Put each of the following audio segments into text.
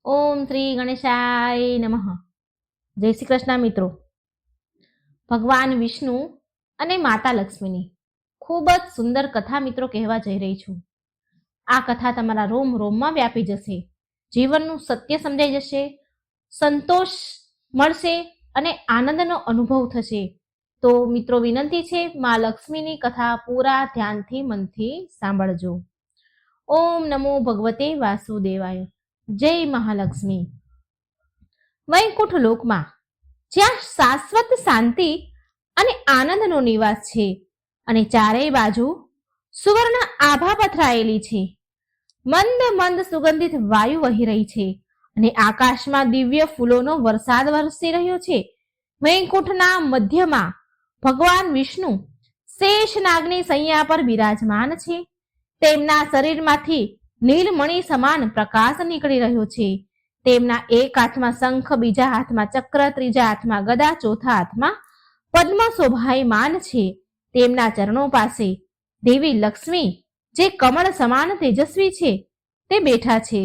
ઓમ શ્રી ગણેશાય નમઃ. જય શ્રી કૃષ્ણ મિત્રો. ભગવાન વિષ્ણુ અને માતા લક્ષ્મીની ખૂબ જ સુંદર કથા મિત્રો કહેવા જઈ રહી છું. આ કથા તમારા રોમ રોમમાં વ્યાપી જશે, જીવનનું સત્ય સમજાઈ જશે, સંતોષ મળશે અને આનંદનો અનુભવ થશે. તો મિત્રો વિનંતી છે, મા લક્ષ્મીની કથા પૂરા ધ્યાનથી મનથી સાંભળજો. ઓમ નમો ભગવતે વાસુદેવાય. જય મહાલક્ષ્મી. વૈકુંઠ લોકમાં જ્યાં શાશ્વત શાંતિ અને આનંદનો નિવાસ છે અને ચારેય બાજુ સુવર્ણ આભા પથરાયેલી છે, મંદ મંદ સુગંધિત વાયુ વહી રહી છે અને આકાશમાં દિવ્ય ફૂલોનો વરસાદ વરસી રહ્યો છે. વૈકુંઠના મધ્યમાં ભગવાન વિષ્ણુ શેષનાગની સૈયા પર બિરાજમાન છે. તેમના શરીરમાંથી નીલમણિ સમાન પ્રકાશ નીકળી રહ્યો છે. તેમના એક હાથમાં શંખ, બીજા હાથમાં ચક્ર, ત્રીજા હાથમાં ગદા, ચોથા હાથમાં પદ્મ શોભાયમાન છે. તેમના ચરણો પાસે દેવી લક્ષ્મી, જે કમળ સમાન તેજસ્વી છે, તે બેઠા છે.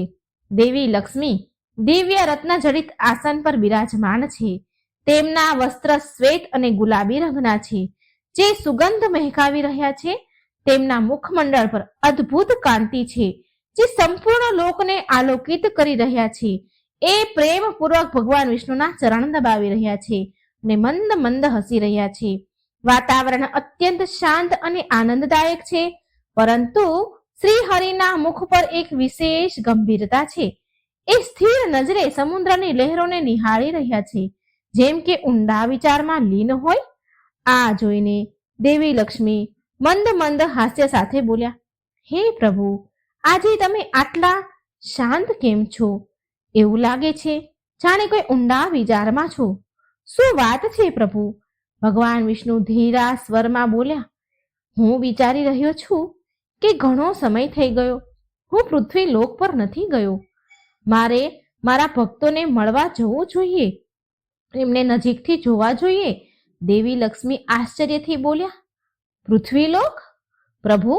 દેવી લક્ષ્મી દિવ્ય રત્ન જડિત આસન પર બિરાજમાન છે. તેમના વસ્ત્ર શ્વેત અને ગુલાબી રંગના છે, જે સુગંધ મહેકાવી રહ્યા છે. તેમના મુખમંડળ પર અદ્ભુત કાંતિ છે, જે સંપૂર્ણ લોકને આલોકિત કરી રહ્યા છે. એ પ્રેમપૂર્વક ભગવાન વિષ્ણુના ચરણ દબાવી રહ્યા છે અને મંદ મંદ હસી રહ્યા છે. વાતાવરણ અત્યંત શાંત અને આનંદદાયક છે, પરંતુ શ્રી હરિના મુખ પર એક વિશેષ ગંભીરતા છે. એ સ્થિર નજરે સમુદ્રની લહેરોને નિહાળી રહ્યા છે, જેમ કે ઊંડા વિચારમાં લીન હોય. આ જોઈને દેવી લક્ષ્મી મંદ મંદ હાસ્ય સાથે બોલ્યા, હે પ્રભુ, આજે તમે આટલા શાંત કેમ છો? એવું લાગે છે જાણે કોઈ ઊંડા વિચારમાં છો. શું વાત છે પ્રભુ? ભગવાન વિષ્ણુ ધીરા સ્વરમાં બોલ્યા, હું વિચારી રહ્યો છું કે ઘણો સમય થઈ ગયો હું પૃથ્વી લોક પર નથી ગયો. મારે મારા ભક્તોને મળવા જવું જોઈએ, એમને નજીકથી જોવા જોઈએ. દેવી લક્ષ્મી આશ્ચર્યથી બોલ્યા, પૃથ્વીલોક? પ્રભુ,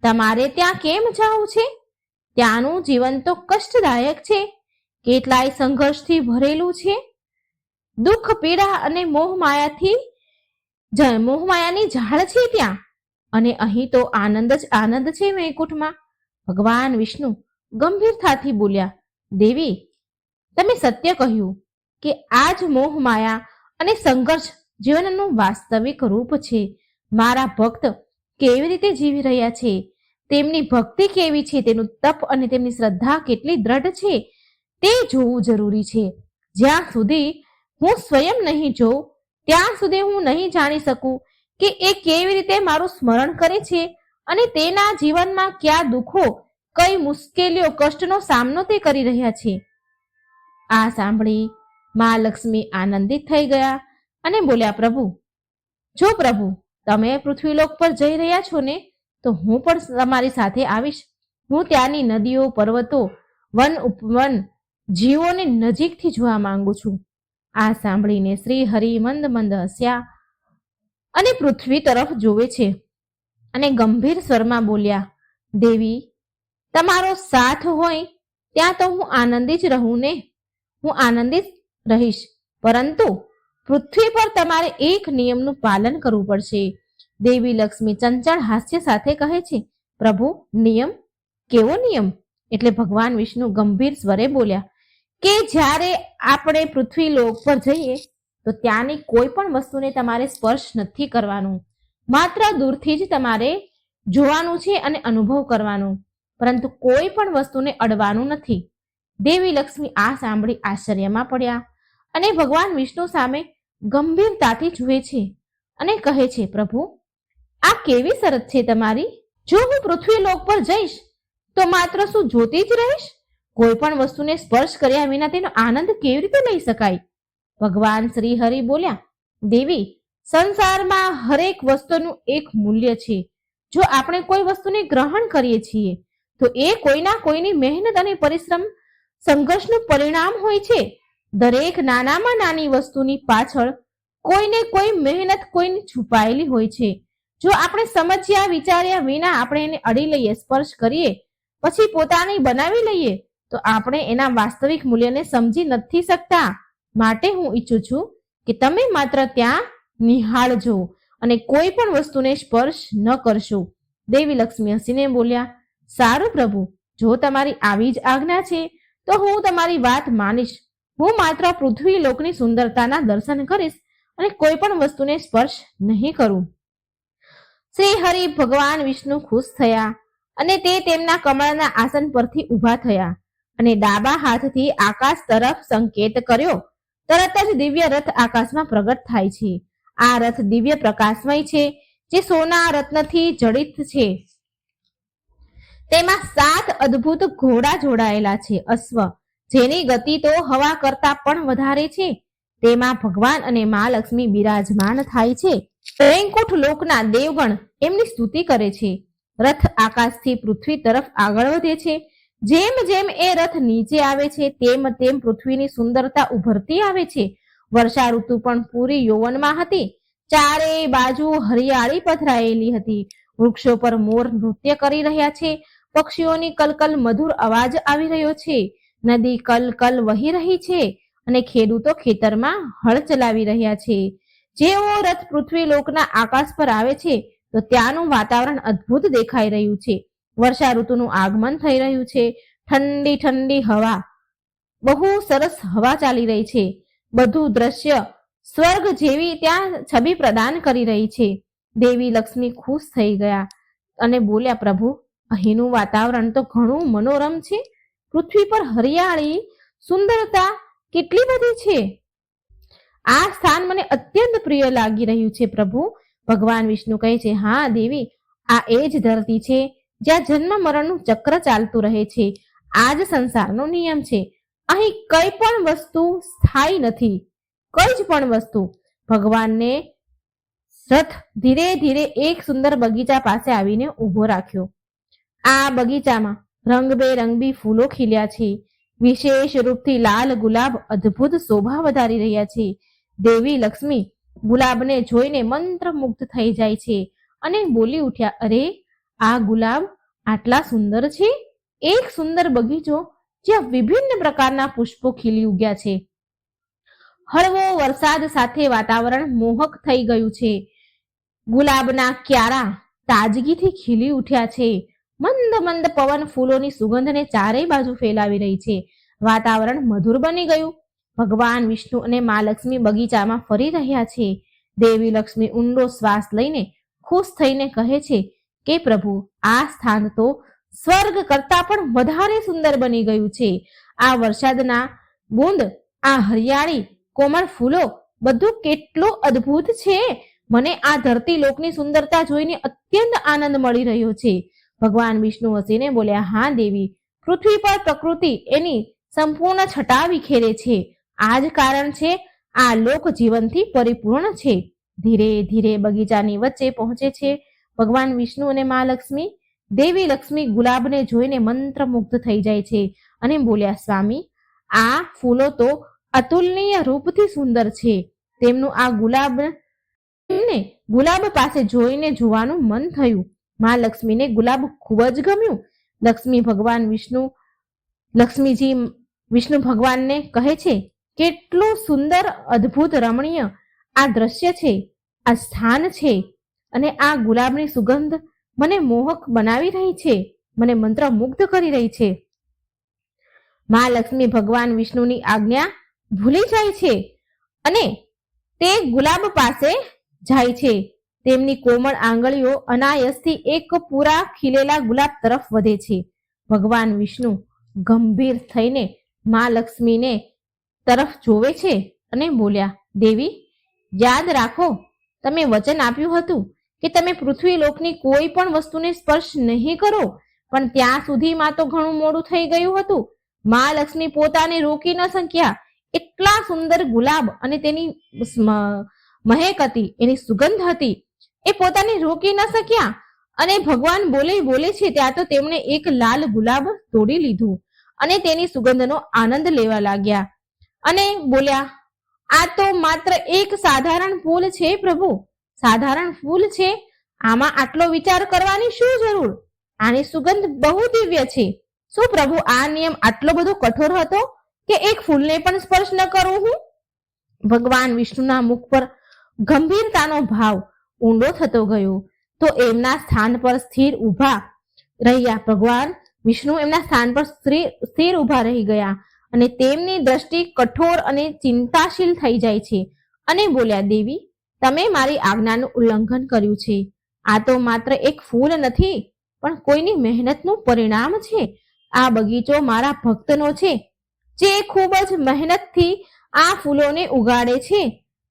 તમારે ત્યાં કેમ જવું છે? ત્યાંનું જીવન તો કષ્ટદાયક છે, કેટલાય સંઘર્ષથી ભરેલું છે. દુઃખ, પીડા અને મોહમાયાની ઝાડ છે ત્યાં, અને અહીં તો આનંદ જ આનંદ છે વૈકુંઠમાં. ભગવાન વિષ્ણુ ગંભીરતાથી બોલ્યા, દેવી, તમે સત્ય કહ્યું કે આ જ મોહમાયા અને સંઘર્ષ જીવનનું વાસ્તવિક રૂપ છે. મારા ભક્ત કેવી રીતે જીવી રહ્યા છે, તેમની ભક્તિ કેવી છે, તેનું તપ અને તેમની શ્રદ્ધા કેટલી દ્રઢ છે, તે જોવું જરૂરી છે. જ્યાં સુધી હું સ્વયં નહીં જોઉં, ત્યાં સુધી હું નહીં જાણી શકું કે એ કેવી રીતે મારું સ્મરણ કરે છે અને તેના જીવનમાં કયા દુઃખો, કઈ મુશ્કેલીઓ, કષ્ટનો સામનો તે કરી રહ્યા છે. આ સાંભળી મા લક્ષ્મી આનંદિત થઈ ગયા અને બોલ્યા, પ્રભુ, જો પ્રભુ તમે પૃથ્વીલોક પર જઈ રહ્યા છો ને, તો હું પણ તમારી સાથે આવીશ. હું ત્યાંની નદીઓ, પર્વતો, વન ઉપવન, જીવોને નજીકથી જોવા માંગુ છું. આ સાંભળીને શ્રી હરિ મંદ મંદ હસ્યા અને પૃથ્વી તરફ જોવે છે અને ગંભીર સ્વરમાં બોલ્યા, દેવી, તમારો સાથ હોય ત્યાં તો હું આનંદી જ રહું ને, હું આનંદિત રહીશ, પરંતુ પૃથ્વી પર તમારે એક નિયમનું પાલન કરવું પડશે. દેવી લક્ષ્મી ચંચળ હાસ્ય સાથે કહે છે, પ્રભુ, નિયમ? કેવો નિયમ? એટલે ભગવાન વિષ્ણુ ગંભીર સ્વરે બોલ્યા કે જ્યારે આપણે પૃથ્વી લોક પર જઈએ તો ત્યાંની કોઈ પણ વસ્તુને તમારે સ્પર્શ નથી કરવાનું, માત્ર દૂરથી જ તમારે જોવાનું છે અને અનુભવ કરવાનું, પરંતુ કોઈ પણ વસ્તુને અડવાનું નથી. દેવી લક્ષ્મી આ સાંભળી આશ્ચર્યમાં પડ્યા અને ભગવાન વિષ્ણુ સામે ગંભીરતાથી જુએ છે અને કહે છે, પ્રભુ, આ કેવી શરત છે તમારી? જો હું પૃથ્વી લોક પર જઈશ તો માત્ર શું જોતી જ રહીશ? કોઈ પણ વસ્તુને સ્પર્શ કર્યા વિના તેનો આનંદ કેવી રીતે લઈ શકાય? ભગવાન શ્રી હરિ બોલ્યા, દેવી, સંસારમાં હરેક વસ્તુનું એક મૂલ્ય છે. જો આપણે કોઈ વસ્તુને ગ્રહણ કરીએ છીએ તો એ કોઈના કોઈની મહેનત અને પરિશ્રમ, સંઘર્ષનું પરિણામ હોય છે. દરેક નાનામાં નાની વસ્તુની પાછળ કોઈને કોઈ મહેનત, કોઈની છુપાયેલી હોય છે. જો આપણે સમજ્યા વિચાર્યા વિના આપણે એને અડી લઈએ, સ્પર્શ કરીએ, પછી પોતાની બનાવી લઈએ, તો આપણે એના વાસ્તવિક મૂલ્યને સમજી નથી શકતા. માટે હું ઈચ્છું છું કે તમે માત્ર ત્યાં નિહાળજો અને કોઈ પણ વસ્તુને સ્પર્શ ન કરશો. દેવી લક્ષ્મી હસીને બોલ્યા, સારું પ્રભુ, જો તમારી આવી જ આજ્ઞા છે તો હું તમારી વાત માનીશ. હું માત્ર પૃથ્વી લોકની સુંદરતાના દર્શન કરીશ અને કોઈ પણ વસ્તુને સ્પર્શ નહીં કરું. શ્રી હરિ ભગવાન વિષ્ણુ ખુશ થયા અને તે તેમના કમળના આસન પરથી ઊભા થયા અને ડાબા હાથથી આકાશ તરફ સંકેત કર્યો. તરત જ દિવ્ય રથ આકાશમાં પ્રગટ થાય છે. આ રથ દિવ્ય પ્રકાશમય છે, જે સોના રત્નથી જડિત છે. તેમાં 7 અદ્ભુત ઘોડા જોડાયેલા છે, અશ્વ, જેની ગતિ તો હવા કરતા પણ વધારે છે. તેમાં ભગવાન અને મા લક્ષ્મી બિરાજમાન થાય છે. વૈકુંઠ લોકના દેવગણ એમની સ્તુતિ કરે છે. રથ આકાશથી પૃથ્વી તરફ આગળ વધે છે. જેમ જેમ એ રથ નીચે આવે છે તેમ તેમ પૃથ્વીની સુંદરતા ઉભરતી આવે છે. વર્ષા ઋતુ પણ પૂરી યૌવનમાં હતી. ચારેય બાજુ હરિયાળી પથરાયેલી હતી. વૃક્ષો પર મોર નૃત્ય કરી રહ્યા છે. પક્ષીઓની કલકલ મધુર અવાજ આવી રહ્યો છે. નદી કલ કલ વહી રહી છે અને ખેડૂતો ખેતરમાં હળ ચલાવી રહ્યા છે. જેવો રથ પૃથ્વી લોકના આકાશ પર આવે છે તો ત્યાંનું વાતાવરણ અદ્ભુત દેખાઈ રહ્યું છે. વર્ષા ઋતુનું આગમન થઈ રહ્યું છે. ઠંડી ઠંડી હવા, બહુ સરસ હવા ચાલી રહી છે. બધું દ્રશ્ય સ્વર્ગ જેવી ત્યાં છબી પ્રદાન કરી રહી છે. દેવી લક્ષ્મી ખુશ થઈ ગયા અને બોલ્યા, પ્રભુ, અહીંનું વાતાવરણ તો ઘણું મનોરમ છે. પૃથ્વી પર હરિયાળી, સુંદરતા કેટલી બધી છે. આ સ્થાન મને અત્યંત પ્રિય લાગી રહ્યું છે પ્રભુ. ભગવાન વિષ્ણુ કહે છે, હા દેવી, આ એ જ ધરતી છે જ્યાં જન્મ મરણનું ચક્ર ચાલતું રહે છે. આ જ સંસારનો નિયમ છે. અહીં કઈ પણ વસ્તુ સ્થાયી નથી, કઈ જ પણ વસ્તુ. ભગવાનને રથ ધીરે ધીરે એક સુંદર બગીચા પાસે આવીને ઊભો રાખ્યો. આ બગીચામાં રંગબેરંગી ફૂલો ખીલ્યા છે. વિશેષ રૂપથી લાલ ગુલાબ અદ્ભુત શોભા વધારી રહ્યા છે. દેવી લક્ષ્મી ગુલાબને જોઈને મંત્રમુગ્ધ થઈ જાય છે અને બોલી ઉઠ્યા, અરે, આ ગુલાબ આટલા સુંદર છે. એક સુંદર બગીચો જ્યાં વિભિન્ન પ્રકારના પુષ્પો ખીલી ઉગ્યા છે. હળવો વરસાદ સાથે વાતાવરણ મોહક થઈ ગયું છે. ગુલાબના ક્યારા તાજગીથી ખીલી ઉઠ્યા છે. મંદ મંદ પવન ફૂલોની સુગંધને ચારેય બાજુ ફેલાવી રહી છે. વાતાવરણ મધુર બની ગયું. ભગવાન વિષ્ણુ અને મા લક્ષ્મી બગીચામાં ફરી રહ્યા છે. દેવી લક્ષ્મી ઊંડો શ્વાસ લઈને ખુશ થઈને કહે છે કે પ્રભુ, આ સ્થાન તો સ્વર્ગ કરતા પણ વધારે સુંદર બની ગયું છે. આ વરસાદના બૂંદ, આ હરિયાળી, કોમળ ફૂલો, બધું કેટલું અદ્ભુત છે. મને આ ધરતી લોકની સુંદરતા જોઈને અત્યંત આનંદ મળી રહ્યો છે. ભગવાન વિષ્ણુ હસીને બોલ્યા, હા દેવી, પૃથ્વી પર પ્રકૃતિ એની સંપૂર્ણ છટા વિખેરે છે. આ જ કારણ છે આ લોક જીવનથી પરિપૂર્ણ છે. ધીરે ધીરે બગીચાની વચ્ચે પહોંચે છે ભગવાન વિષ્ણુ અને મા લક્ષ્મી. દેવી લક્ષ્મી ગુલાબને જોઈને મંત્રમુગ્ધ થઈ જાય છે અને બોલ્યા, સ્વામી, આ ફૂલો તો અતુલનીય રૂપથી સુંદર છે. તેમનું આ ગુલાબ પાસે જોઈને જોવાનું મન થયું. મા લક્ષ્મીને ગુલાબ ખૂબ જ ગમ્યું. લક્ષ્મીજી વિષ્ણુ ભગવાનને કહે છે, કેટલું સુંદર, અદ્ભુત, રમણીય આ દ્રશ્ય છે, આ સ્થાન છે. અને આ ગુલાબની સુગંધ મને મોહક બનાવી રહી છે, મને મંત્રમુગ્ધ કરી રહી છે. મા લક્ષ્મી ભગવાન વિષ્ણુની આજ્ઞા ભૂલી જાય છે અને તે ગુલાબ પાસે જાય છે. તેમની કોમળ આંગળીઓ અનાયાસથી એક પૂરા ખીલેલા ગુલાબ તરફ વધે છે. ભગવાન વિષ્ણુ ગંભીર થઈને મા લક્ષ્મીને તરફ જોવે છે અને બોલ્યા, દેવી, યાદ રાખો, તમે વચન આપ્યું હતું કે તમે પૃથ્વી લોકની કોઈ પણ વસ્તુને સ્પર્શ નહીં કરો, પણ ત્યાં સુધીમાં તો ઘણું મોડું થઈ ગયું હતું. મા લક્ષ્મી પોતાને રોકી ન શક્યા. એટલા સુંદર ગુલાબ અને તેની મહેક હતી, એની સુગંધ હતી, એ પોતાને રોકી ન શક્યા અને ભગવાન બોલે છે ત્યાં તો તેમણે એક લાલ ગુલાબ તોડી લીધું અને તેની સુગંધનો આનંદ લેવા લાગ્યા અને બોલ્યા, આ તો માત્ર એક સાધારણ ફૂલ છે પ્રભુ, સાધારણ ફૂલ છે. આમાં આટલો વિચાર કરવાની શું જરૂર? આની સુગંધ બહુ દિવ્ય છે. શું પ્રભુ આ નિયમ આટલો બધો કઠોર હતો કે એક ફૂલને પણ સ્પર્શ ન કરું હું? ભગવાન વિષ્ણુના મુખ પર ગંભીરતાનો ભાવ ઊંડો થતો ગયો તો એમના સ્થાન પર સ્થિર ઊભા રહ્યા. ભગવાન વિષ્ણુ એમના સ્થાન પર સ્થિર ઊભા રહી ગયા અને તેમની દ્રષ્ટિ કઠોર અને ચિંતાશીલ થઈ જાય છે અને બોલ્યા, દેવી, તમે મારી આજ્ઞાનું ઉલ્લંઘન કર્યું છે. આ તો માત્ર એક ફૂલ નથી પણ કોઈની મહેનતનું પરિણામ છે. આ બગીચો મારા ભક્તનો છે જે ખૂબ જ મહેનતથી આ ફૂલોને ઉગાડે છે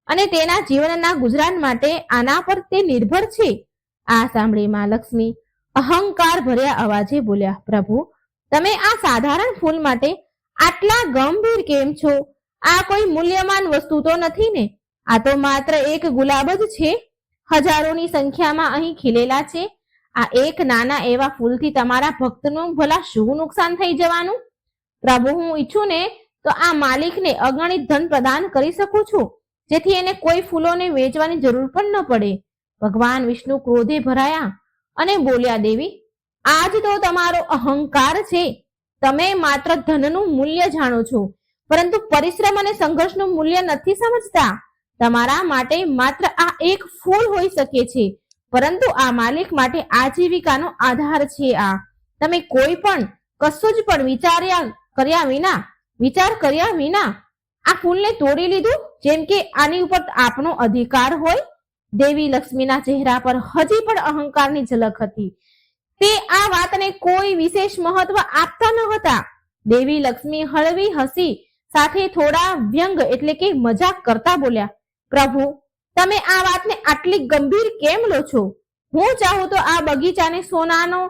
અને તેના જીવનના ગુજરાન માટે આના પર તે નિર્ભર છે. આ સાંભળી માં લક્ષ્મી અહંકાર ભર્યા અવાજે બોલ્યા, પ્રભુ, તમે આ સાધારણ ફૂલ માટે આટલા ગંભીર કેમ છો? આ કોઈ મૂલ્યવાન વસ્તુ તો નથી ને? આ તો માત્ર એક ગુલાબ જ છે. હજારોની સંખ્યામાં અહીં ખીલેલા છે. આ એક નાના એવા ફૂલથી તમારા ભક્તનું ભલા શું નુકસાન થઈ જવાનું? પ્રભુ, હું ઈચ્છું ને તો આ માલિકને અગણિત ધન પ્રદાન કરી શકું છું, જેથી એને કોઈ ફૂલોને વેચવાની જરૂર પણ ન પડે. ભગવાન વિષ્ણુ ક્રોધે ભરાયા અને બોલ્યા, દેવી, આજ તો તમારો અહંકાર છે. તમે માત્ર ધનનું મૂલ્ય જાણો છો, પરંતુ પરિશ્રમ અને સંઘર્ષનું મૂલ્ય નથી સમજતા. તમારા માટે માત્ર આ એક ફૂલ હોઈ શકે છે, પરંતુ આ માલિક માટે આજીવિકાનો આધાર છે. આ તમે કોઈ પણ કશું જ પણ વિચાર કર્યા વિના આ ફૂલને તોડી લીધું, જેમ કે આની ઉપર આપનો અધિકાર હોય. દેવી લક્ષ્મીના ચહેરા પર હજી પણ અહંકારની ઝલક હતી. તે આ વાતને કોઈ વિશેષ મહત્વ આપતા ન હતા. દેવી લક્ષ્મી હળવી હસી સાથે થોડા વ્યંગ એટલે કે મજાક કરતા બોલ્યા, પ્રભુ, તમે આ વાતને આટલી ગંભીર કેમ લો છો? હું ચાહું તો આ બગીચાને સોનાનો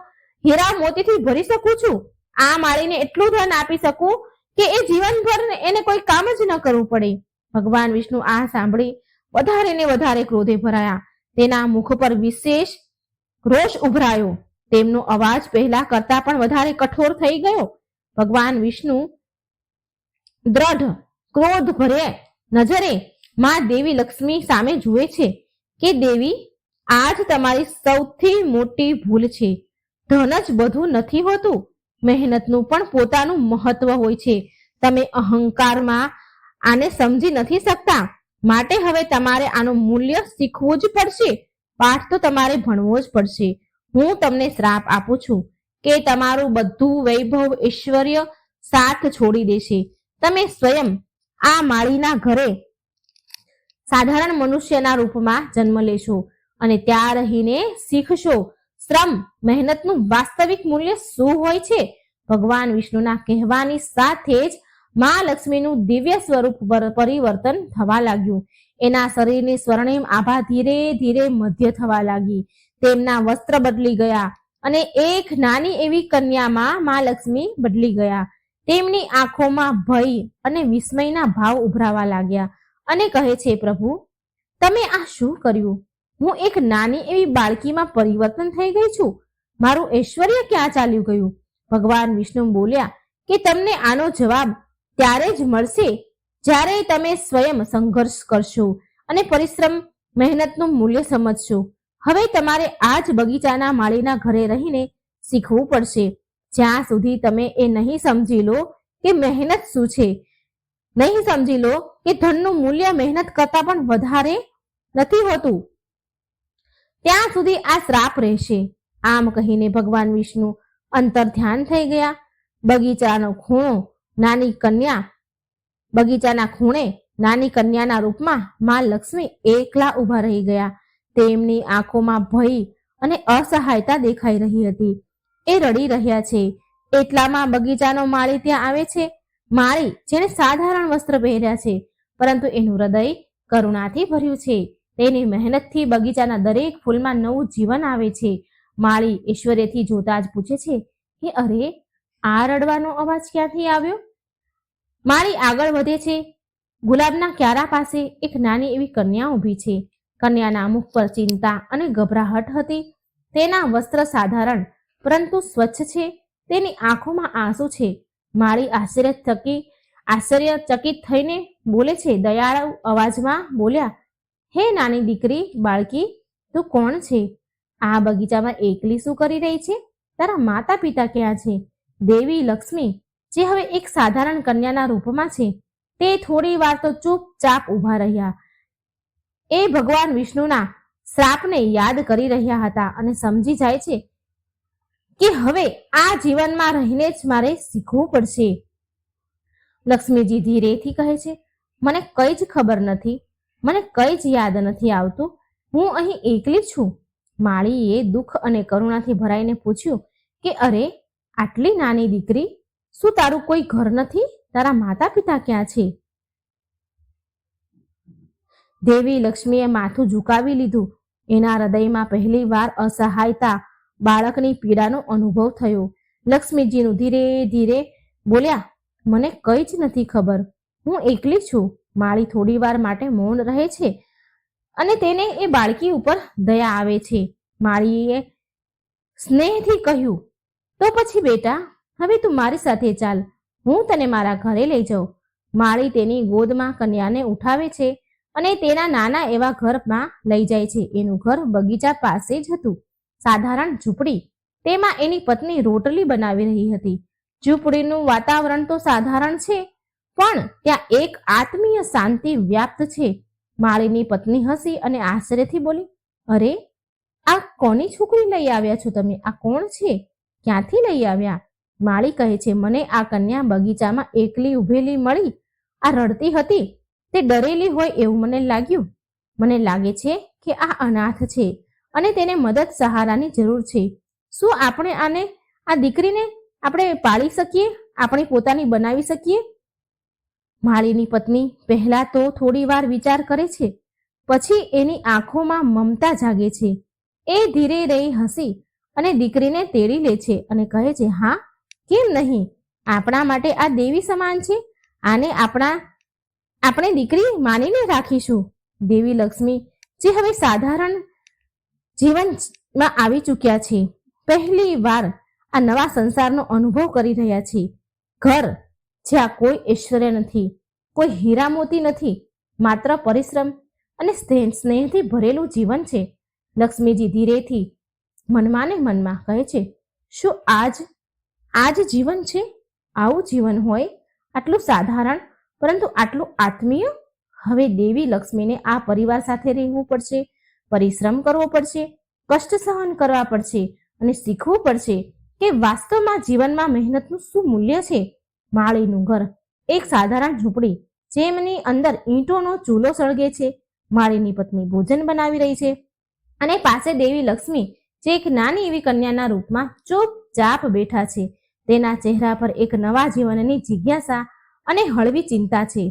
હીરા મોતીથી ભરી શકું છું. આ માળીને એટલું ધન આપી શકું કે એ જીવનભર એને કોઈ કામ જ ન કરવું પડે. ભગવાન વિષ્ણુ આ સાંભળી વધારે ને વધારે ક્રોધે ભરાયા. તેના મુખ પર વિશેષ રોષ ઉભરાયો. તેમનો અવાજ પહેલા કરતા પણ વધારે કઠોર થઈ ગયો. ભગવાન વિષ્ણુ દ્રઢ ક્રોધ ભરે નજરે માં દેવી લક્ષ્મી સામે જુએ છે કે, દેવી, આજ તમારી સૌથી મોટી ભૂલ છે. ધન જ બધું નથી હોતું, મહેનતનું પણ પોતાનું મહત્વ હોય છે. તમે અહંકારમાં આને સમજી નથી શકતા, માટે હવે તમારે આનું મૂલ્ય શીખવું જ પડશે. પાઠ તો તમારે ભણવો જ પડશે. હું તમને શ્રાપ આપું છું કે તમારું બધું વૈભવ ઐશ્વર્ય સાથ છોડી દેશે. તમે સ્વયં આ માળીના ઘરે સાધારણ મનુષ્યના રૂપમાં જન્મ લેશો અને ત્યાં રહીને શીખશો શ્રમ મહેનતનું વાસ્તવિક મૂલ્ય શું હોય છે. ભગવાન વિષ્ણુના કહેવાની સાથે જ મા લક્ષ્મીનું દિવ્ય સ્વરૂપ પરિવર્તન થવા લાગ્યું. એના શરીરની સ્વર્ણિમ આભા ધીરે ધીરે મધ્ય થવા લાગી. તેમના વસ્ત્ર બદલી ગયા અને એક નાની એવી કન્યામાં મા લક્ષ્મી બદલી ગયા. તેમની આંખોમાં ભય અને વિસ્મયના ભાવ ઉભરાવા લાગ્યા અને કહે છે, પ્રભુ, તમે આ શું કર્યું? હું એક નાની એવી બાળકીમાં પરિવર્તન થઈ ગઈ છું. મારું ઐશ્વર્ય ક્યાં ચાલ્યું ગયું? ભગવાન વિષ્ણુ બોલ્યા કે તમને આનો જવાબ ત્યારે જ મળશે જ્યારે તમે સ્વયં સંઘર્ષ કરશો અને પરિશ્રમ મહેનતનું મૂલ્ય સમજશો. હવે તમારે આ જ બગીચાના માળીના ઘરે રહીને શીખવું પડશે. જ્યાં સુધી તમે એ નહીં સમજી લો કે મહેનત શું છે, નહીં સમજી લો કે ધનનું મૂલ્ય મહેનત કરતા પણ વધારે નથી હોતું, ત્યાં સુધી આ શ્રાપ રહેશે. આમ કહીને ભગવાન વિષ્ણુ અંતર ધ્યાન થઈ ગયા. બગીચાના ખૂણે નાની કન્યાના રૂપમાં મા લક્ષ્મી એકલા ઊભા રહી ગયા. તેમની આંખોમાં ભય અને અસહાયતા દેખાઈ રહી હતી. એ રડી રહ્યા છે. એટલામાં બગીચાનો માળી ત્યાં આવે છે. માળી જેને સાધારણ વસ્ત્ર પહેર્યા છે, પરંતુ એનું હૃદય કરુણાથી ભર્યું છે. તેની મહેનતથી બગીચાના દરેક ફૂલમાં નવું જીવન આવે છે. માળી ઐશ્વર્યથી જોતા જ પૂછે છે કે, અરે, આ રડવાનો અવાજ ક્યાંથી આવ્યો? માળી આગળ વધે છે. ગુલાબના ક્યારા પાસે એક નાની એવી કન્યા ઊભી છે. કન્યાના મુખ પર ચિંતા અને ગભરાહટ હતી. તેના વસ્ત્ર સાધારણ પરંતુ સ્વચ્છ છે. તેની આંખોમાં આંસુ છે. માળી આશ્ચર્યચકિત થઈને બોલે છે. દયાળુ અવાજમાં બોલ્યા, હે નાની દીકરી, બાળકી, તું કોણ છે? આ બગીચામાં એકલી શું કરી રહી છે? તારા માતા પિતા ક્યાં છે? દેવી લક્ષ્મી, જે હવે એક સાધારણ કન્યાના રૂપમાં છે, તે થોડી વાર તો ચૂપચાપ ઊભા રહ્યા. એ ભગવાન વિષ્ણુના શ્રાપને યાદ કરી રહ્યા હતા અને સમજી જાય છે કે હવે આ જીવનમાં રહીને જ મારે શીખવું પડશે. લક્ષ્મીજી ધીરેથી કહે છે, મને કઈ જ ખબર નથી, મને કઈ જ યાદ નથી આવતું, હું અહીં એકલી છું. માળીએ દુઃખ અને કરુણાથી ભરાઈને પૂછ્યું કે અરે આટલી નાની દીકરી, શું તારું કોઈ ઘર નથી? તારા માતા પિતા ક્યાં છે? દેવી લક્ષ્મીએ માથું ઝુકાવી લીધું. એના હૃદયમાં પહેલી વાર અસહાયતા, બાળકની પીડાનો અનુભવ થયો. લક્ષ્મીજીનું ધીરે ધીરે બોલ્યા, મને કઈ જ નથી ખબર, હું એકલી છું. માળી થોડી વાર માટે મૌન રહે છે અને તેને એ બાળકી ઉપર દયા આવે છે. માળીએ સ્નેહથી કહ્યું, તો પછી બેટા, હવે તું મારી સાથે ચાલ, હું તને મારા ઘરે લઈ જાઉં. માળી તેની ગોદમાં કન્યાને ઉઠાવે છે અને તેના નાના એવા ઘરમાં લઈ જાય છે. એનું ઘર બગીચા પાસે જ હતું. સાધારણ ઝૂંપડી. તેમાં એની પત્ની રોટલી બનાવી રહી હતી. ઝૂંપડીનું વાતાવરણ તો સાધારણ છે, પણ ત્યાં એક આત્મીય શાંતિ વ્યાપ્ત છે. માળીની પત્ની હસી અને આશ્ચર્યથી બોલી, અરે આ કોની છોકરી લઈ આવ્યા છો તમે? આ કોણ છે? ક્યાંથી લઈ આવ્યા? માળી કહે છે, મને આ કન્યા બગીચામાં એકલી ઊભેલી મળી. આ રડતી હતી, તે ડરેલી હોય એવું મને લાગ્યું. મને લાગે છે કે આ અનાથ છે અને તેને મદદ સહારાની જરૂર છે. શું આપણે આ દીકરીને આપણે પાળી શકીએ? આપણી પોતાની બનાવી શકીએ? માળીની પત્ની પહેલા તો થોડી વાર વિચાર કરે છે, પછી એની આંખોમાં મમતા જાગે છે. એ ધીરે રહી હસી અને દીકરીને તેડી લે છે અને કહે છે, હા, કેમ નહીં? આપણા માટે આ દેવી સમાન છે. આને આપણે દીકરી માનીને રાખીશું. દેવી લક્ષ્મી, જે હવે સાધારણ જીવનમાં આવી ચૂક્યા છે, પહેલી વાર આ નવા સંસારનો અનુભવ કરી રહ્યા છે. ઘર જ્યાં કોઈ ઐશ્વર્ય નથી, કોઈ હીરા મોતી નથી, માત્ર પરિશ્રમ અને સ્નેહથી ભરેલું જીવન છે. લક્ષ્મીજી ધીરેથી મનમાં ને મનમાં કહે છે, શું આ જ જીવન છે? આવું જીવન હોય, આટલું સાધારણ પરંતુ આટલું આત્મીય? હવે દેવી લક્ષ્મીને આ પરિવાર સાથે રહેવું પડશે, પરિશ્રમ કરવો પડશે, કષ્ટ સહન કરવા પડશે અને શીખવું પડશે કે વાસ્તવમાં જીવનમાં મહેનતનું શું મૂલ્ય છે. માળીનું ઘર એક સાધારણ ઝૂંપડી, જેમની અંદર ઈંટોનો ચૂલો સળગે છે. માળીની પત્ની ભોજન બનાવી રહી છે અને પાસે દેવી લક્ષ્મી, જે એક નાની એવી કન્યાના રૂપમાં ચૂપચાપ બેઠા છે. તેના ચહેરા પર એક નવા જીવનની જિજ્ઞાસા અને હળવી ચિંતા છે.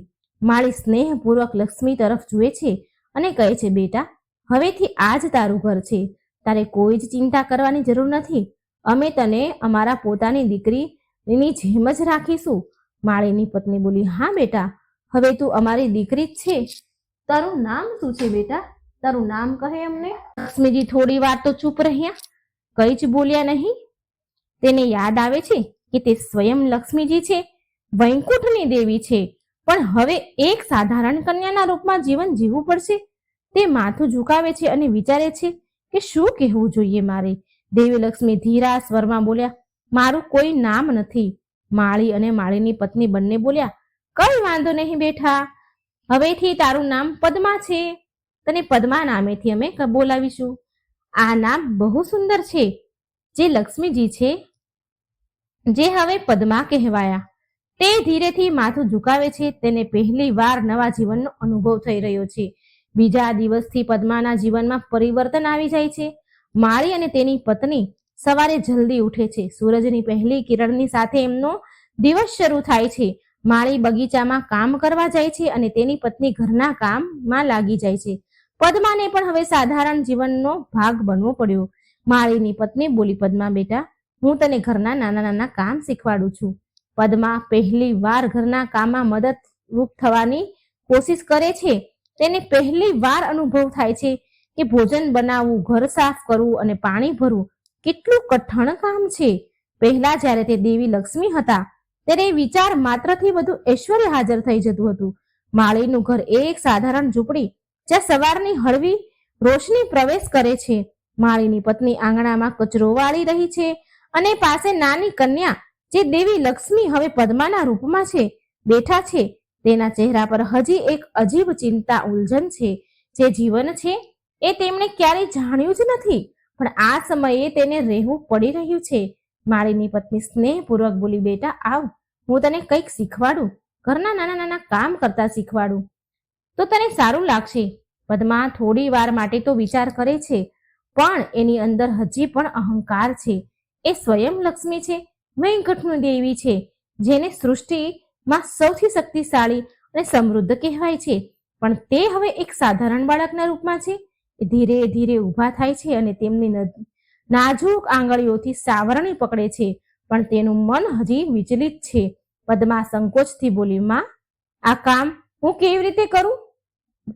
માળી સ્નેહપૂર્વક લક્ષ્મી તરફ જુએ છે અને કહે છે, બેટા, હવેથી આ જ તારું ઘર છે. તારે કોઈ જ ચિંતા કરવાની જરૂર નથી. અમે તને અમારા પોતાની દીકરીની જેમ જ રાખીશું. માળીની પત્ની બોલી, હા બેટા, હવે તું અમારી દીકરી જ છે. તારું નામ શું છે બેટા? તારું નામ કહે અમને. લક્ષ્મીજી થોડી વાર તો ચૂપ રહ્યા, કઈ જ બોલ્યા નહીં. તેને યાદ આવે છે કે તે સ્વયં લક્ષ્મીજી છે, વૈકુંઠની દેવી છે, પણ હવે એક સાધારણ કન્યાના રૂપમાં જીવન જીવવું પડશે. તે માથું ઝુકાવે છે અને વિચારે છે કે શું કહેવું જોઈએ મારે. દેવી લક્ષ્મી ધીરા સ્વરમાં બોલ્યા, મારું કોઈ નામ નથી. માળી અને માળીની પત્ની બંને બોલ્યા, કઈ વાંધો નહીં બેઠા, હવેથી તારું નામ પદ્મા છે. તને પદ્મા નામેથી અમે બોલાવીશું. આ નામ બહુ સુંદર છે. જે લક્ષ્મીજી છે, જે હવે પદ્મા કહેવાયા. તે ધીરેથી માથું ઝુકાવે છે. તેને પહેલી વાર નવા જીવનનો અનુભવ થઈ રહ્યો છે. બીજા દિવસથી પદ્માના જીવનમાં પરિવર્તન આવી જાય છે. માળી અને તેની પત્ની સવારે જલ્દી ઉઠે છે. સૂરજની પહેલી કિરણની સાથે એમનો દિવસ શરૂ થાય છે. માળી બગીચામાં કામ કરવા જાય છે અને તેની પત્ની ઘરના કામમાં લાગી જાય છે. પદ્માને પણ હવે સાધારણ જીવનનો ભાગ બનવો પડ્યો. માળીની પત્ની બોલી, પદ્મા બેટા, હું તને ઘરના નાના નાના કામ શીખવાડું છું. પદ્મા પહેલી વાર ઘરના કામમાં મદદરૂપ થવાની કોશિશ કરે છે. તેને પહેલી વાર અનુભવ થાય છે કે ભોજન બનાવવું, ઘર સાફ કરવું અને પાણી ભરવું કેટલું કઠણ કામ છે. પહેલા જ્યારે તે દેવી લક્ષ્મી હતા, ત્યારે વિચાર માત્રથી બધું ઐશ્વર્ય હાજર થઈ જતું હતું. માળીનું ઘર એક સાધારણ ઝૂંપડી, જ્યાં સવારની હળવી રોશની પ્રવેશ કરે છે. માળીની પત્ની આંગણામાં કચરો વાળી રહી છે અને પાસે નાની કન્યા, જે દેવી લક્ષ્મી હવે પદ્માના રૂપમાં છે, બેઠા છે, તેના ચહેરા પર હજી એક અજીબ ચિંતા ઉલઝન છે. જે જીવન છે એ તેમણે ક્યારેય જાણ્યું જ નથી, પણ આ સમયે તેને રહેવું પડી રહ્યું છે. માળીની પત્ની સ્નેહપૂર્વક બોલી, બેટા આવ, હું તને કંઈક શીખવાડું, ઘરના નાના નાના કામ કરતા શીખવાડું તો તને સારું લાગશે. પદ્મા થોડી વાર માટે તો વિચાર કરે છે, પણ એની અંદર હજી પણ અહંકાર છે. એ સ્વયં લક્ષ્મી છે, વૈકુંઠની દેવી છે, જેને સૃષ્ટિમાં સૌથી શક્તિશાળી અને સમૃદ્ધ કહેવાય છે. પણ તે હવે એક સાધારણ બાળકના રૂપમાં છે. એ ધીરે ધીરે ઊભા થાય છે અને તેમની નાજુક આંગળીઓથી સાવરણી પકડે છે, પણ તેનું મન હજી વિચલિત છે. પદ્મા સંકોચથી બોલી, માં, આ કામ હું કેવી રીતે કરું?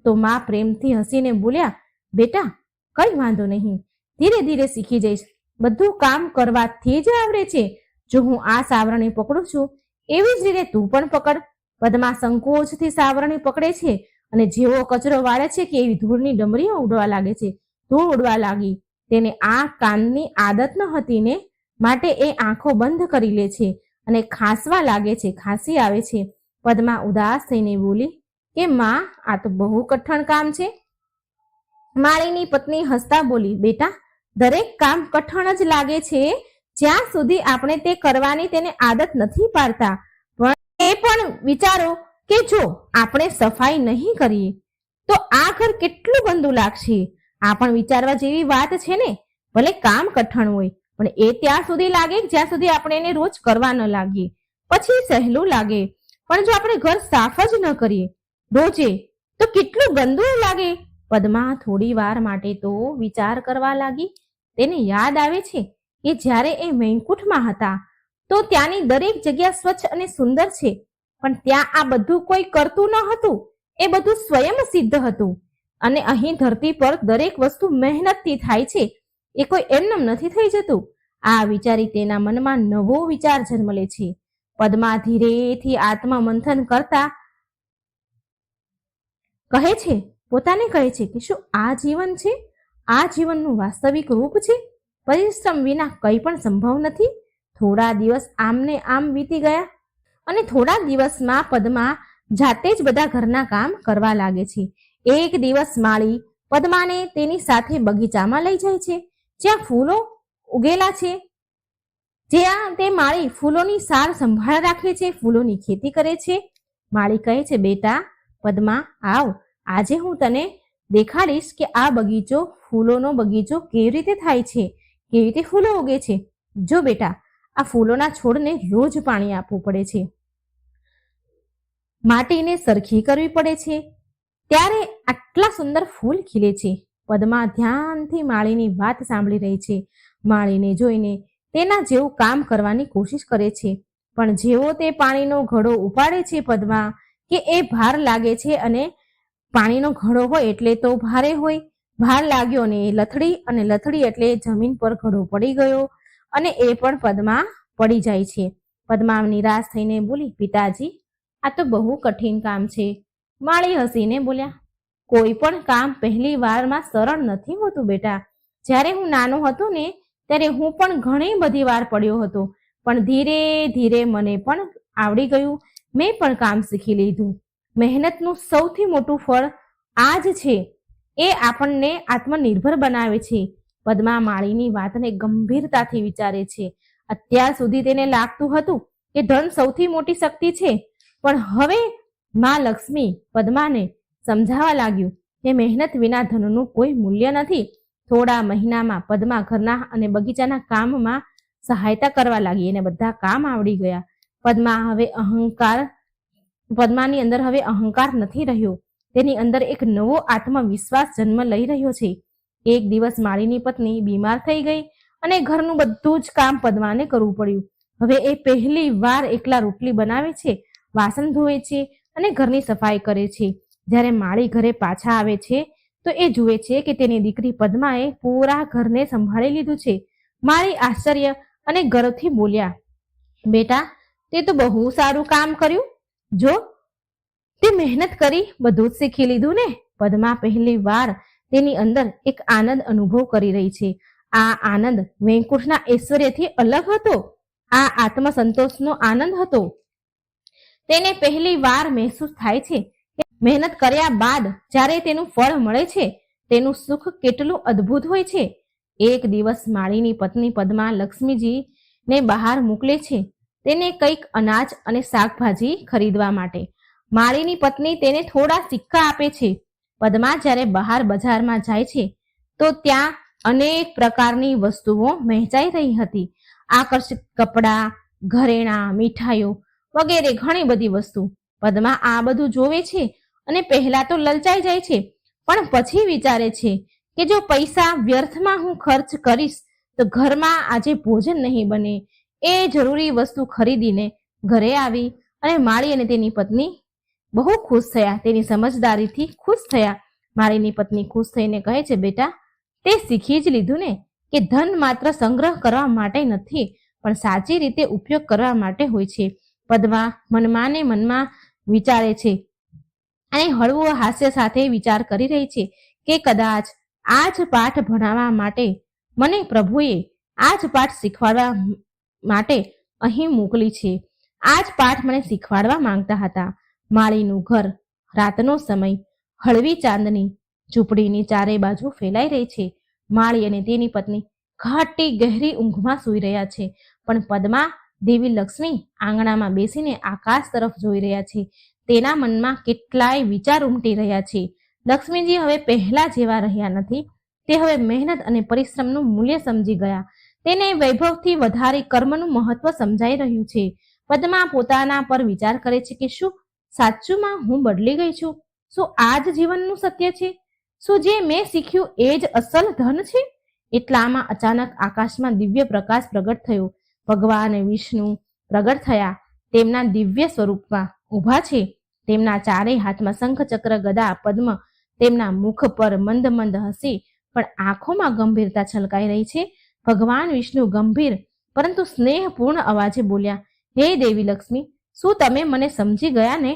તો માં પ્રેમથી હસીને બોલ્યા, બેટા કઈ વાંધો નહીં, ધીરે ધીરે શીખી જઈશ. બધું કામ કરવાથી જ આવડે છે. જો હું આ સાવરણી પકડું છું એવી જ રીતે તું પણ પકડ. પદ્મા સંકોચથી સાવરણી પકડે છે અને જેવો કચરો વાળે છે કે એવી ધૂળની ડમરીઓ ઉડવા લાગે છે. ધૂળ ઉડવા લાગી. તેને આ કાનની આદત ન હતી ને, માટે એ આંખો બંધ કરી લે છે અને ખાંસવા લાગે છે, ખાંસી આવે છે. પદ્મા ઉદાસ થઈને બોલી કે માં, આ તો બહુ કઠણ કામ છે. માળીની પત્ની હસતા બોલી, બેટા દરેક કામ કઠણ જ લાગે છે જ્યાં સુધી આપણે તે કરવાની તેને આદત નથી પાડતા. પણ એ પણ વિચારો કે જો આપણે સફાઈ નહીં કરીએ તો આ ઘર કેટલું ગંદુ લાગશે. આ પણ વિચારવા જેવી વાત છે ને. ભલે કામ કઠણ હોય, પણ એ ત્યાં સુધી લાગે જ્યાં સુધી આપણે એને રોજ કરવા ન લાગીએ. પછી સહેલું લાગે. પણ જો આપણે ઘર સાફ જ ન કરીએ રોજે તો કેટલું ગંદુ લાગે. પદ્મા થોડી વાર માટે તો વિચાર કરવા લાગી. તેને યાદ આવે છે કે જ્યારે એ વૈકુંઠમાં હતા તો ત્યાંની દરેક જગ્યા સ્વચ્છ અને સુંદર છે, પણ ત્યાં આ બધું કોઈ કરતું ન હતું. એ બધું સ્વયં સિદ્ધ હતું. અને અહીં ધરતી પર દરેક વસ્તુ મહેનતથી થાય છે, એ કોઈ એમનેમ નથી થઈ જતું. આ વિચારી તેના મનમાં નવો વિચાર જન્મ લે છે. પદ્મા ધીરેથી આત્મમંથન કરતા કહે છે, પોતાને કહે છે કે શું આ જીવન છે? આ જીવનનું વાસ્તવિક રૂપ છે? પરિશ્રમ વિના કંઈ પણ સંભવ નથી. થોડા દિવસ આમને આમ વીતી ગયા અને થોડા દિવસમાં પદ્મા જાતે જ બધા ઘરના કામ કરવા લાગે છે. એક દિવસ માળી પદ્માને તેની સાથે બગીચામાં લઈ જાય છે, જ્યાં ફૂલો ઉગેલા છે. જ્યાં તે માળી ફૂલોની સાર સંભાળ રાખે છે, ફૂલોની ખેતી કરે છે. માળી કહે છે, બેટા પદ્મા આવ, આજે હું તને દેખાડીશ કે આ બગીચો, ફૂલોનો બગીચો કેવી રીતે થાય છે, કેવી રીતે ફૂલો ઉગે છે. જો બેટા, આ ફૂલોના છોડને રોજ પાણી આપવું પડે છે, માટીને સરખી કરવી પડે છે, ત્યારે આટલા સુંદર ફૂલ ખીલે છે. પદ્મા ધ્યાનથી માળીની વાત સાંભળી રહી છે. માળીને જોઈને તેના જેવું કામ કરવાની કોશિશ કરે છે, પણ જેવો તે પાણીનો ઘડો ઉપાડે છે પદ્મા, કે એ ભાર લાગે છે. અને પાણીનો ઘડો હોય એટલે તો ભારે હોય. ભાર લાગ્યો ને એ લથડી, અને લથડી એટલે જમીન પર ઘડો પડી ગયો અને એ પણ પદ્મા પડી જાય છે. પદ્મા નિરાશ થઈને બોલી, પિતાજી આ તો બહુ કઠિન કામ છે. માળી હસીને બોલ્યા, કોઈ પણ કામ પહેલી વારમાં સરળ નથી હોતું બેટા. જ્યારે હું નાનો હતો ને ત્યારે હું પણ ઘણી બધી વાર પડ્યો હતો, પણ ધીરે ધીરે મને પણ આવડી ગયું. મેં પણ કામ શીખી લીધું. મહેનતનું સૌથી મોટું ફળ આ જ છે. એ આપણને આત્મનિર્ભર બનાવે છે. પદ્મા માળીની વાતને ગંભીરતાથી વિચારે છે. અત્યાર સુધી તેને લાગતું હતું કે ધન સૌથી મોટી શક્તિ છે, પણ હવે માં લક્ષ્મી પદ્માને સમજાવવા લાગ્યું કે મહેનત વિના ધનનું કોઈ મૂલ્ય નથી. થોડા મહિનામાં પદ્મા ઘરના અને બગીચાના કામમાં સહાયતા કરવા લાગી અને બધા કામ આવડી ગયા. પદ્માની અંદર હવે અહંકાર નથી રહ્યો. તેની અંદર એક નવો આત્મવિશ્વાસ જન્મ લઈ રહ્યો છે. એક દિવસ માળીની પત્ની બીમાર થઈ ગઈ અને ઘરનું બધું જ કામ પદ્માને કરવું પડ્યું. હવે એ પહેલી વાર એકલા રોટલી બનાવે છે, વાસણ ધોવે છે અને ઘરની સફાઈ કરે છે. જ્યારે માળી ઘરે પાછા આવે છે તો એ જુએ છે કે તેની દીકરી પદ્માએ પૂરા ઘરને સંભાળી લીધું છે. માળી આશ્ચર્ય અને ગર્વથી બોલ્યા, બેટા તે તો બહુ સારું કામ કર્યું. જો તે મહેનત કરી બધું જ શીખી લીધું ને. પદ્મા પહેલી વાર તેની અંદર એક આનંદ અનુભવ કરી રહી છે. આ આનંદ વૈકુંઠના ઐશ્વર્યથી અલગ હતો. આ આત્મસંતોષનો આનંદ હતો. તેને પહેલી વાર મહેસૂસ થાય છે કે મહેનત કર્યા બાદ જ્યારે તેનું ફળ મળે છે તેનું સુખ કેટલું અદ્ભુત હોય છે. એક દિવસ માળીની પત્ની પદ્મા લક્ષ્મીજીને બહાર મોકલે છે તેને કંઈક અનાજ અને શાકભાજી ખરીદવા માટે. માળીની પત્ની તેને થોડા સિક્કા આપે છે. પદ્મા જ્યારે બહાર બજારમાં જાય છે તો ત્યાં અનેક પ્રકારની વસ્તુઓ વહેંચાઈ રહી હતી. આકર્ષક કપડાં, ઘરેણાં, મીઠાઈઓ વગેરે ઘણી બધી વસ્તુ. પદ્મા આ બધું જોવે છે અને પહેલા તો લલચાઈ જાય છે, પણ પછી વિચારે છે કે જો પૈસા વ્યર્થમાં હું ખર્ચ કરીશ તો ઘરમાં આજે ભોજન નહીં બને. એ જરૂરી વસ્તુ ખરીદીને ઘરે આવી અને માળી અને તેની પત્ની બહુ ખુશ થયા. તેની સમજદારીથી ખુશ થયા. માળીની પત્ની ખુશ થઈને કહે છે, બેટા, તે શીખી જ લીધું ને કે ધન માત્ર સંગ્રહ કરવા માટે નથી પણ સાચી રીતે ઉપયોગ કરવા માટે હોય છે. પદ્મા મનમાં ને મનમાં વિચારે છે અને હળવું હાસ્ય સાથે વિચાર કરી રહી છે કે કદાચ આ જ પાઠ ભણાવવા માટે મને પ્રભુએ આ જ પાઠ શીખવાડવા માટે અહીં મોકલી છે. આ જ પાઠ મને શીખવાડવા માંગતા હતા. માળીનું ઘર, રાતનો સમય, હળવી ચાંદની ઝૂંપડીની ચારે બાજુ ફેલાઈ રહી છે. માળી અને તેની પત્ની ઘાટી ગહેરી ઊંઘમાં સૂઈ રહ્યા છે, પણ પદ્મા દેવી લક્ષ્મી આંગણામાં બેસીને આકાશ તરફ જોઈ રહ્યા છે. તેના મનમાં કેટલાય વિચાર ઉમટી રહ્યા છે. લક્ષ્મીજી હવે પહેલા જેવા રહ્યા નથી. તે હવે મહેનત અને પરિશ્રમનું મૂલ્ય સમજી ગયા. તેને વૈભવથી વધારે કર્મનું મહત્વ સમજાઈ રહ્યું છે. પદ્મા પોતાના પર વિચાર કરે છે કે શું સાચુમાં હું બદલી ગઈ છું? શું આ જ જીવનનું સત્ય છે? શું જે મેં શીખ્યું એ જ અસલ ધન છે? એટલામાં અચાનક આકાશમાં દિવ્ય પ્રકાશ પ્રગટ થયો. ભગવાન વિષ્ણુ પ્રગટ થયા. તેમના દિવ્ય સ્વરૂપમાં ઊભા છે. તેમના ચારેય હાથમાં શંખ, ચક્ર, ગદા, પદ્મ. તેમના મુખ પર મંદ મંદ હસી પણ આંખોમાં ગંભીરતા છલકાઈ રહી છે. ભગવાન વિષ્ણુ ગંભીર પરંતુ સ્નેહપૂર્ણ અવાજે બોલ્યા, હે દેવી લક્ષ્મી, શું તમે મને સમજી ગયા ને?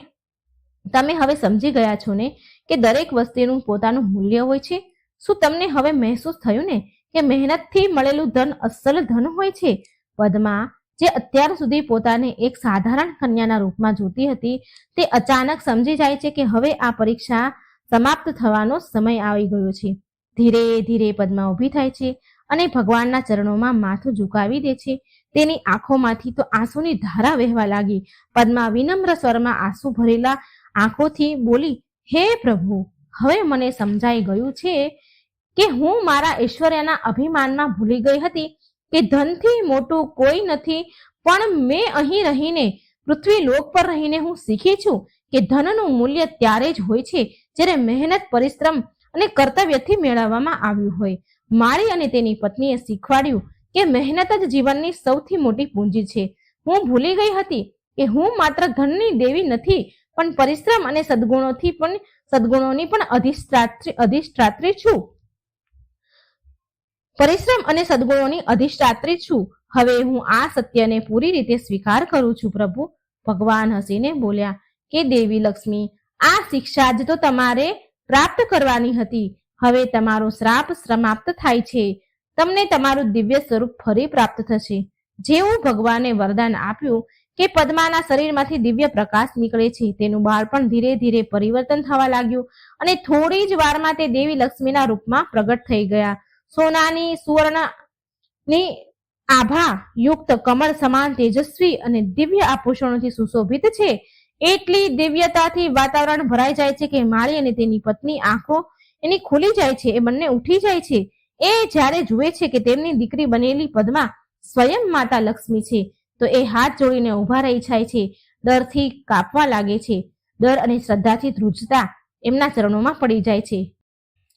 તમે હવે સમજી ગયા છો ને કે દરેક વસ્તુનું પોતાનું મૂલ્ય હોય છે? શું તમને હવે મહેસૂસ થયું ને કે મહેનતથી મળેલું ધન અસલ ધન હોય છે? પદ્મા, જે અત્યાર સુધી પોતાને એક સાધારણ કન્યાના રૂપમાં જોતી હતી, તે અચાનક સમજી જાય છે કે હવે આ પરીક્ષા સમાપ્ત થવાનો સમય આવી ગયો છે. ધીરે ધીરે પદ્મા ઊભી થાય છે અને ભગવાનના ચરણોમાં માથું ઝુકાવી દે છે. તેની આંખોમાંથી તો આંસુની ધારા વહેવા લાગી. પદ્મા વિનમ્ર સ્વરમાં આંસુ ભરેલા આંખોથી બોલી, હે પ્રભુ, હવે મને સમજાઈ ગયું છે કે હું મારા ઐશ્વર્યના અભિમાનમાં ભૂલી ગઈ હતી કે ધનથી મોટું કોઈ નથી. પણ મેં અહીં રહીને, પૃથ્વી લોક પર રહીને હું શીખી છું કે ધનનું મૂલ્ય ત્યારે જ હોય છે જ્યારે મહેનત, પરિશ્રમ અને કર્તવ્યથી મેળવવામાં આવ્યું હોય. માળી અને તેની પત્નીએ શીખવાડ્યું કે મહેનત જ જીવનની સૌથી મોટી પૂંજી છે. હું ભૂલી ગઈ હતી કે હું માત્ર ધનની દેવી નથી પણ પરિશ્રમ અને સદગુણોની પણ અધિષ્ઠાત્રી છું. પરિશ્રમ અને સદગુણોની અધિષ્ઠાત્રી છું. હવે હું આ સત્યને પૂરી રીતે સ્વીકાર કરું છું પ્રભુ. ભગવાન હસીને બોલ્યા કે દેવી લક્ષ્મી, આ શિક્ષા જ તો તમારે પ્રાપ્ત કરવાની હતી. હવે તમારો શ્રાપ સમાપ્ત થાય છે. તમને તમારું દિવ્ય સ્વરૂપ ફરી પ્રાપ્ત થશે. જેવું ભગવાને વરદાન આપ્યું કે પદ્માના શરીરમાંથી દિવ્ય પ્રકાશ નીકળે છે, તેનું બાળપણ ધીરે ધીરે પરિવર્તન થવા લાગ્યું અને થોડી જ વારમાં તે દેવી લક્ષ્મીના રૂપમાં પ્રગટ થઈ ગયા. સોનાની, સુવર્ણની આભા યુક્ત, કમળ સમાન તેજસ્વી અને દિવ્ય આભૂષણોથી સુશોભિત છે. એટલી દિવ્યતાથી વાતાવરણ ભરાઈ જાય છે કે માળી અને તેની પત્ની આંખો એની ખુલી જાય છે. એ બંને ઉઠી જાય છે. એ જ્યારે જુએ છે કે તેમની દીકરી બનેલી પદ્મા સ્વયં માતા લક્ષ્મી છે તો એ હાથ જોડીને ઊભા રહી જાય છે. ડરથી કાપવા લાગે છે. ડર અને શ્રદ્ધાથી ધ્રુજતા એમના ચરણોમાં પડી જાય છે.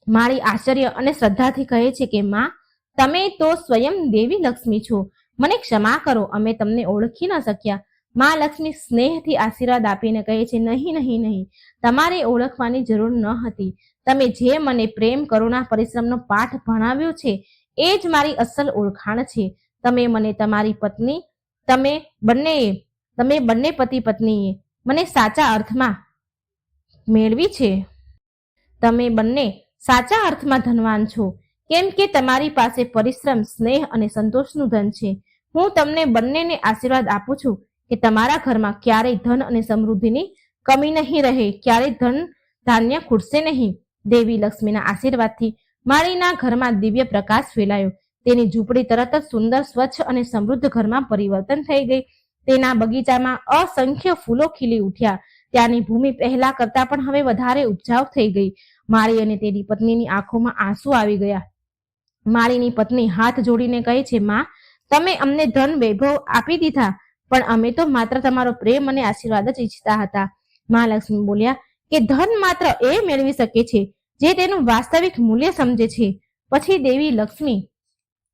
માળી આશ્ચર્ય અને શ્રદ્ધાથી કહે છે કે માં, તમે તો સ્વયં દેવી લક્ષ્મી છો. મને ક્ષમા કરો, અમે તમને ઓળખી ન શક્યા. માં લક્ષ્મી સ્નેહથી આશીર્વાદ આપીને કહે છે, નહીં નહીં નહીં, તમારે ઓળખવાની જરૂર ન હતી. તમે જે મને પ્રેમ, કરુણા, પરિશ્રમનો પાઠ ભણાવ્યો છે એ જ મારી અસલ ઓળખાણ છે. તમે મને તમારી પત્ની, તમે બંને પતિ પત્નીએ મને સાચા અર્થમાં મેળવી છે. તમે બંને સાચા અર્થમાં ધનવાન છો, કેમ કે તમારી પાસે પરિશ્રમ, સ્નેહ અને સંતોષનું ધન છે. હું તમને બંનેને આશીર્વાદ આપું છું કે તમારા ઘરમાં ક્યારેય ધન અને સમૃદ્ધિની કમી નહીં રહે, ક્યારેય ધન ધાન્ય ખૂટશે નહીં. દેવી લક્ષ્મીના આશીર્વાદથી માળીના ઘરમાં દિવ્ય પ્રકાશ ફેલાયો. તેની ઝૂંપડી તરત જ સુંદર, સ્વચ્છ અને સમૃદ્ધ ઘરમાં પરિવર્તન થઈ ગઈ. તેના બગીચામાં અસંખ્ય ફૂલો ખીલી ઉઠ્યા. ત્યાંની ભૂમિ પહેલા કરતા પણ હવે વધારે ઉપજાઉ થઈ ગઈ. માળી અને તેની પત્નીની આંખોમાં આંસુ આવી ગયા. માળીની પત્ની હાથ જોડીને કહે છે, માં, તમે અમને ધન વૈભવ આપી દીધા, પણ અમે તો માત્ર તમારો પ્રેમ અને આશીર્વાદ જ ઈચ્છતા હતા. મહાલક્ષ્મી બોલ્યા કે ધન માત્ર એ મેળવી શકે છે જે તેનું વાસ્તવિક મૂલ્ય સમજે છે. પછી દેવી લક્ષ્મી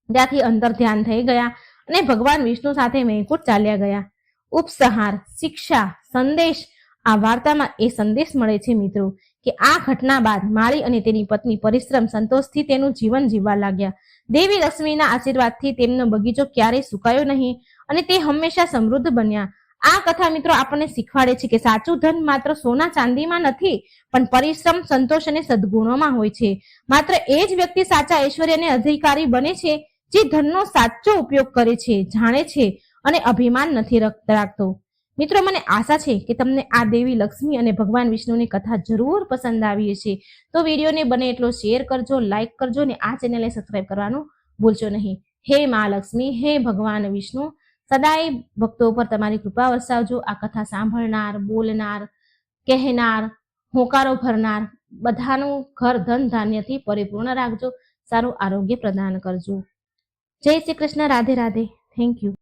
ત્યાંથી અંતર ધ્યાન થઈ ગયા અને ભગવાન વિષ્ણુ સાથે વૈકુંઠ ચાલ્યા ગયા. ઉપસંહાર, શિક્ષા, સંદેશ. આ વાર્તામાં એ સંદેશ મળે છે મિત્રો કે આ ઘટના બાદ માળી અને તેની પત્ની પરિશ્રમ, સંતોષથી તેનું જીવન જીવવા લાગ્યા. દેવી લક્ષ્મીના આશીર્વાદથી તેમનો બગીચો ક્યારેય સુકાયો નહીં અને તે હંમેશા સમૃદ્ધ બન્યા. આ કથા મિત્રો આપણને શીખવાડે છે કે સાચું ધન માત્ર સોના ચાંદીમાં નથી, પણ પરિશ્રમ, સંતોષ અને સદગુણોમાં હોય છે. માત્ર એ જ વ્યક્તિ સાચા ઐશ્વર્ય અને અધિકારી બને છે જે ધનનો સાચો ઉપયોગ કરે છે, જાણે છે અને અભિમાન નથી રાખતો. મિત્રો, મને આશા છે કે તમને આ દેવી લક્ષ્મી અને ભગવાન વિષ્ણુની કથા જરૂર પસંદ આવી હશે. તો વિડીયોને બને એટલો શેર કરજો, લાઈક કરજો અને આ ચેનલને સબસ્ક્રાઈબ કરવાનું ભૂલશો નહીં. હે મહાલક્ષ્મી, હે ભગવાન વિષ્ણુ, સદાય ભક્તો પર તમારી કૃપા વરસાવજો. આ કથા સાંભળનાર, બોલનાર, કહેનાર, હોંકારો ભરનાર બધાનું ઘર ધન ધાન્યથી પરિપૂર્ણ રાખજો. સારું આરોગ્ય પ્રદાન કરજો. જય શ્રી કૃષ્ણ. રાધે રાધે. Thank you.